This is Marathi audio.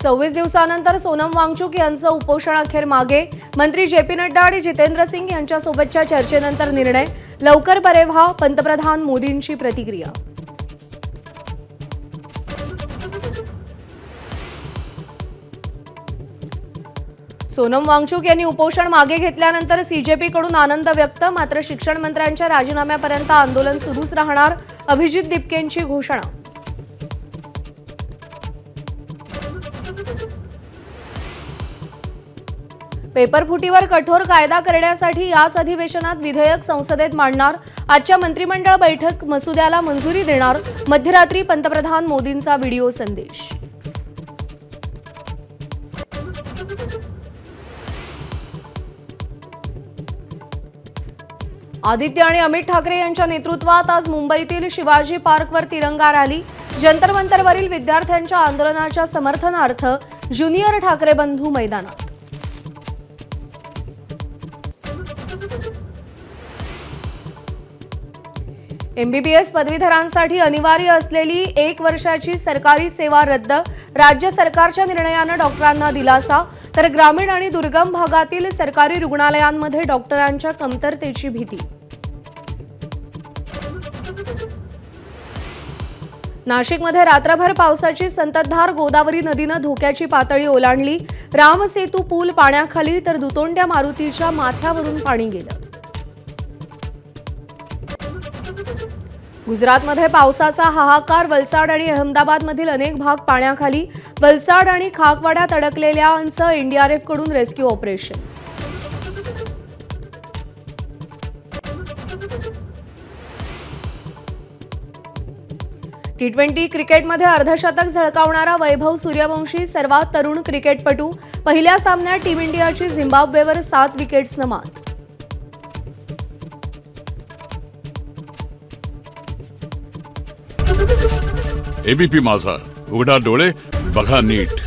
26 दिवसानंतर सोनम वांगचुक यांचं उपोषण अखेर मागे। मंत्री जे पी नड्डा आणि जितेंद्र सिंग यांच्यासोबतच्या चर्चेनंतर निर्णय। लवकर बरे व्हा, पंतप्रधान मोदींची प्रतिक्रिया। सोनम वांगचुक यांनी उपोषण मागे घेतल्यानंतर सीजेपीकडून आनंद व्यक्त। मात्र शिक्षण मंत्र्यांच्या राजीनाम्यापर्यंत आंदोलन सुरूच राहणार, अभिजित दिपकेंची घोषणा। पेपरफुटीवर कठोर कायदा करण्यासाठी याच अधिवेशनात विधेयक संसदेत मांडणार। आजच्या मंत्रिमंडळ बैठक मसुद्याला मंजुरी देणार। मध्यरात्री पंतप्रधान मोदींचा व्हिडिओ संदेश। आदित्य आणि अमित ठाकरे यांच्या नेतृत्वात आज मुंबईतील शिवाजी पार्कवर तिरंगा रॅली। जंतर मंतरवरील विद्यार्थ्यांच्या आंदोलनाच्या समर्थनार्थ ज्युनियर ठाकरे बंधू मैदानात। एमबीबीएस पदवीधरांसाठी अनिवार्य असलेली 1 वर्षाची सरकारी सेवा रद्द। राज्य सरकारच्या निर्णयानं डॉक्टरांना दिलासा, तर ग्रामीण आणि दुर्गम भागातील सरकारी रुग्णालयांमध्ये डॉक्टरांच्या कमतरतेची भीती। नाशिकमध्ये रात्रभर पावसाची संततधार। गोदावरी नदीनं धोक्याची पातळी ओलांडली। रामसेतू पूल पाण्याखाली, तर दुतोंड्या मारुतीच्या माथ्यावरून पाणी गेलं। गुजरातमध्ये पावसाचा हाहाकार। वलसाड आणि अहमदाबादमधील अनेक भाग पाण्याखाली। वलसाड आणि खाकवाड्यात अडकलेल्यांचं एनडीआरएफकडून रेस्क्यू ऑपरेशन। टी20 क्रिकेटमध्ये अर्धशतक झळकावणारा वैभव सूर्यवंशी सर्वात तरुण क्रिकेटपटू। पहिल्या सामन्यात टीम इंडियाची झिम्बाब्वेवर 7 विकेट्सनं मात। एबीपी माझा, उघडा डोळे बघा नीट।